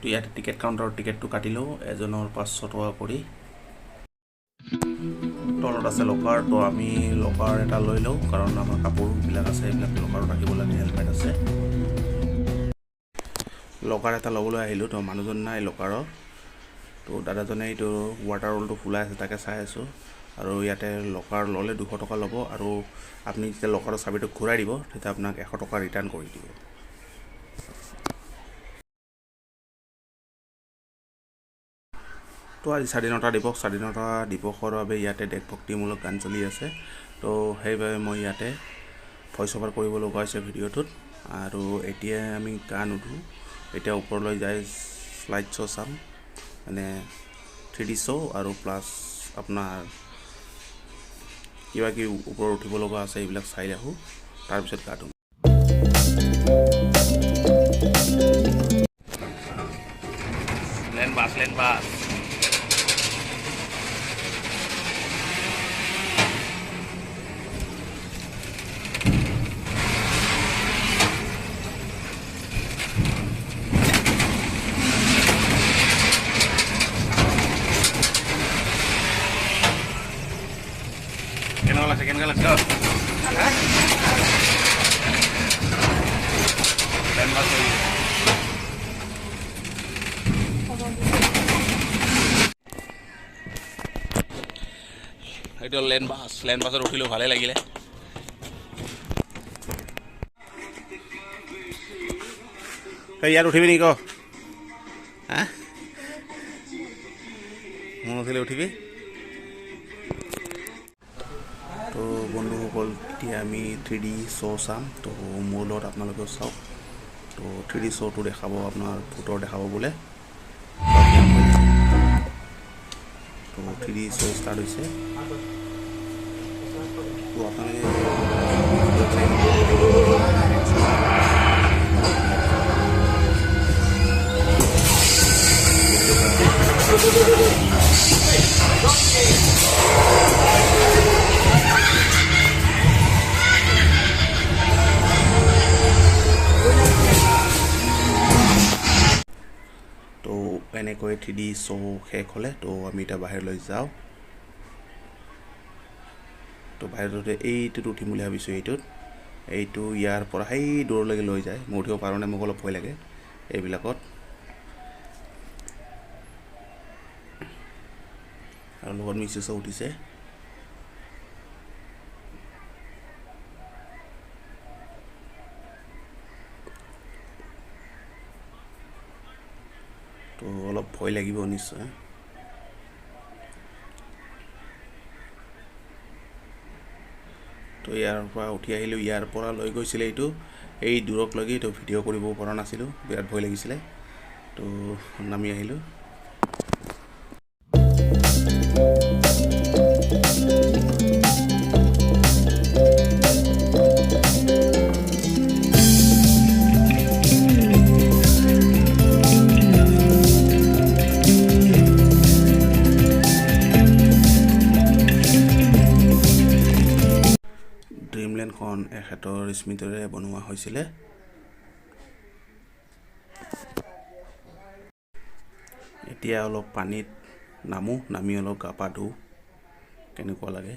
তো ইয়াতে টিকেট কাউণ্টাৰত টিকেটটো কাটিলোঁ এজনৰ 500 টকা কৰি তলত আছে লকাৰ তো আমি লকাৰ এটা লৈ লওঁ কাৰণ আমাৰ কাপোৰবিলাক আছে এইবিলাক লকাৰত ৰাখিব লাগে হেলমেট আছে লকাৰ এটা ল'বলৈ আহিলোঁ তো মানুহজন নাই লকাৰৰ তো দাদাজনে এইটো ৱাটাৰ ৰোলটো খোলাই আছে তাকে চাই আছোঁ আৰু ইয়াতে লকাৰ ল'লে 200 টকা ল'ব আৰু আপুনি যেতিয়া লকাৰৰ চাবিটো ঘূৰাই দিব তেতিয়া আপোনাক 100 টকা ৰিটাৰ্ণ কৰি দিব তো আজি স্বাধীনতা দিৱসৰ বাবে ইয়াতে দেশভক্তিমূলক গান চলি আছে তো সেইবাবে মই ইয়াতে ভইচ অভাৰ কৰিব লগা হৈছে ভিডিঅ'টোত আৰু এতিয়া আমি গান উঠোঁ এতিয়া ওপৰলৈ যাই স্লাইড শ্ব' চাম মানে 3D শ্ব' আৰু প্লাছ আপোনাৰ কিবা কিবি ওপৰত উঠিব লগা আছে এইবিলাক চাই আহোঁ তাৰপিছত গাটো লেন বাছ কেনেকুৱা লাগছে এইটো লেন বাছত উঠিলোঁ ভালেই লাগিলে ইয়াত উঠিবি নেকি হা মই উঠিলে উঠিবি তো বন্ধুসকল এতিয়া আমি 3D শ্ব' চাম তো মোৰ লগত আপোনালোকেও চাওক তো 3D শ্ব'টো দেখাব আপোনাৰ ভূতৰ দেখাব বোলে তো 3D শ্ব' ষ্টাৰ্ট হৈছে তো আপোনালোকে তো এনেকৈ 3D শ্ব' শেষ হ'লে তো আমি এতিয়া বাহিৰলৈ যাওঁ তো বাহিৰতে এইটোত উঠিম বুলি ভাবিছোঁ এইটো ইয়াৰ পৰা সেই দূৰলৈকে লৈ যায় মই উঠিব পাৰোঁ নে মোক অলপ ভয় লাগে এইবিলাকত আৰু লগত মিছেছো উঠিছে তো অলপ ভয় লাগিব নিশ্চয় তো ইয়াৰ পৰা উঠি আহিলোঁ ইয়াৰ পৰা লৈ গৈছিলে এইটো এই দূৰকলৈকে তো ভিডিঅ' কৰিব পৰা নাছিলোঁ বিৰাট ভয় লাগিছিলে তো নামি আহিলোঁ ড্ৰিমলেণ্ডখন এখেতৰ স্মৃতিৰে বনোৱা হৈছিলে এতিয়া অলপ পানীত নামি অলপ গা পা ধুওঁ কেনেকুৱা লাগে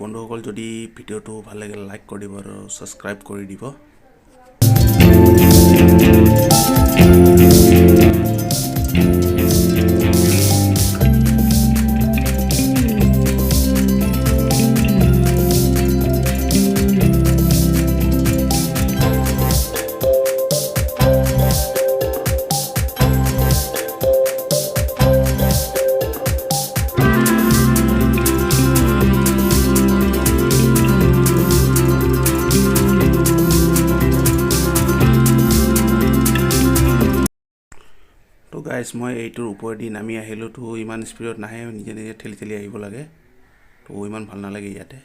বন্ধুসকল যদি ভিডিঅ'টো ভাল লাগে লাইক কৰি দিব আৰু ছাবস্ক্ৰাইব কৰি দিব তো গাইজ মই এইটোৰ ওপৰেদি নামি আহিলোঁ তো ইমান স্পীডত নাহে নিজে নিজে ঠেলি ঠেলি আহিব লাগে তো ইমান ভাল নালাগে ইয়াতে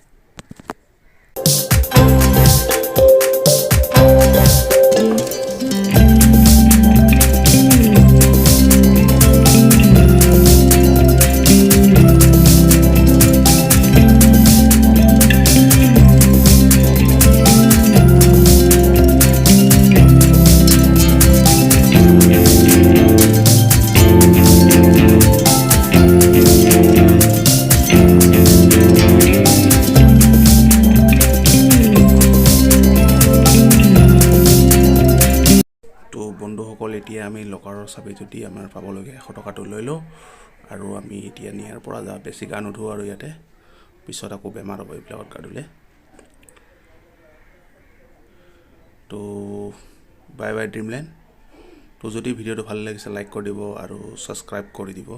ইয়াৰ পৰা যা বেছি গা নুধো আৰু ইয়াতে পিছত আকৌ বেমাৰ হ'ব এইবিলাকত গা ধুলে তো বাই বাই ড্ৰিমল্যান্ড তো যদি ভিডিঅ'টো ভাল লাগিছে লাইক কৰি দিব আৰু সাবস্ক্ৰাইব কৰি দিব